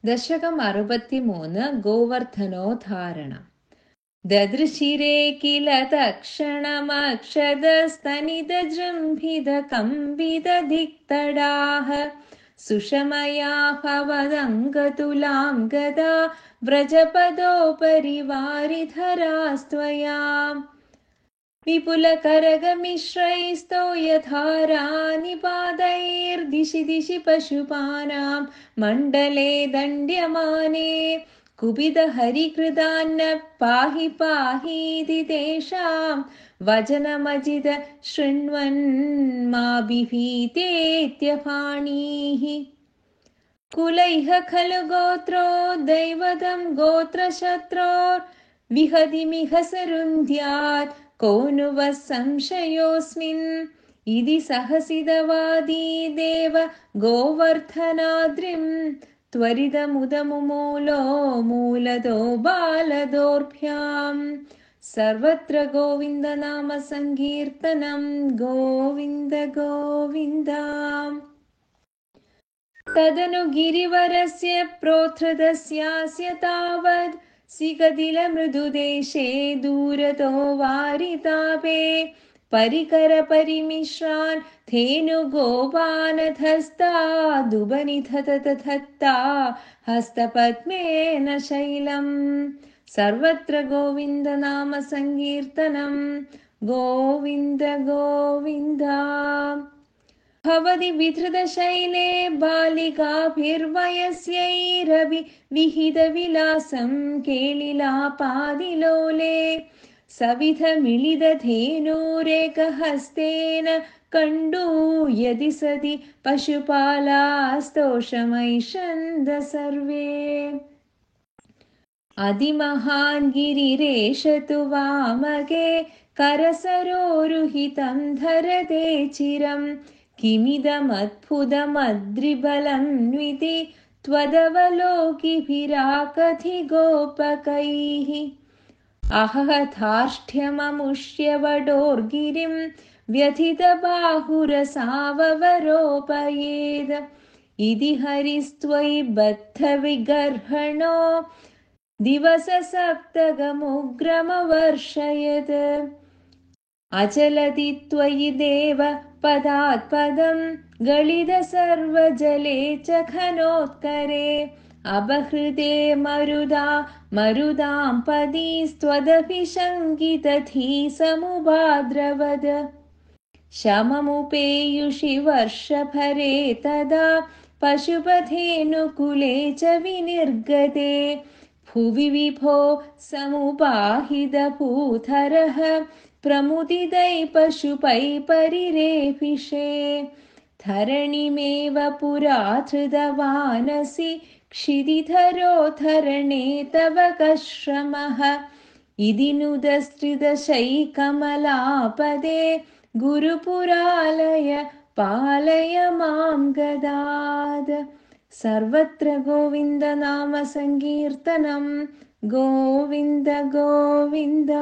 दशकम् 63 गोवर्धनोद्धारण। ददृशिरे किल तत्क्षणमक्षदस्तनितजृम्भिदकम्बितधिक्तडाः सुषमया भवदङ्गतुलां गदा व्रजपदोपरि वारिधरास्त्वया विपुलकरगमिश्रैस्तोयधारानि पादैर्दिशि दिशि पशुपानां मण्डले दण्ड्यमाने कुपितहरिकृदान्न पाहि पाहीति तेषां वचनमजिद शृण्वन् मा बिभीतेत्यपाणिः कुलैः खलु गोत्रो दैवतं गोत्रशत्रोर्विहतिमिह सरुन्ध्यात् को नु वः संशयोऽस्मिन् इति सहसितवादी देव गोवर्धनाद्रिं त्वरितमुदमुमूलो मूलतो बालदोर्भ्यां सर्वत्र गोविन्दनाम संकीर्तनं गोविन्द गोविन्द। तदनु गिरिवरस्य प्रोत्थृतस्यास्य तावद् सिगतिलमृदुदेशे दूरतो वारितापे परिकरपरिमिश्रान् धेनुगोपानधस्तादुबनिधतधत्ता हस्तपद्मेन शैलम् सर्वत्र गोविन्दनाम संकीर्तनं गोविन्द गोविन्द। भवति विधृतशैले बालिकाभिर्वयस्यैरपि विहितविलासं केलिलापादिलोले सविधमिलितधेनुरेकहस्तेन कण्डूयति सति पशुपालास्तोषमैषन्द सर्वे अधिमहान् गिरिरेष तु वामगे करसरोरुहितं धरते चिरम् किमिदमद्भुतमद्रिबलन्विति त्वदवलोकिभिराकथिगोपकैः अहधार्ष्ठ्यममुष्यवडोर्गिरिं व्यथितबाहुरसावरोपयेद इति हरिस्त्वयि बद्धविगर्हणो दिवससप्तगमुग्रमवर्षयत् अचलति त्वयि देव पदात् पदं गलित सर्वजले च घनोत्करे अपहृते मरुदां पदीस्त्वदभिशङ्कितधी समुपाद्रवद शममुपेयुषि वर्षभरे तदा पशुपथेनुकुले च विनिर्गते भुवि विभो समुपाहितभूधरः प्रमुदितै पशुपै परिरेपिषे धरणिमेव पुरा धृतवानसि क्षितिधरोद्धरणे तव कश्रमः इति नुदस्त्रिदशैकमलापदे गुरुपुरालय पालय मां गदाद सर्वत्र गोविन्दनाम संकीर्तनं गोविन्द गोविन्द।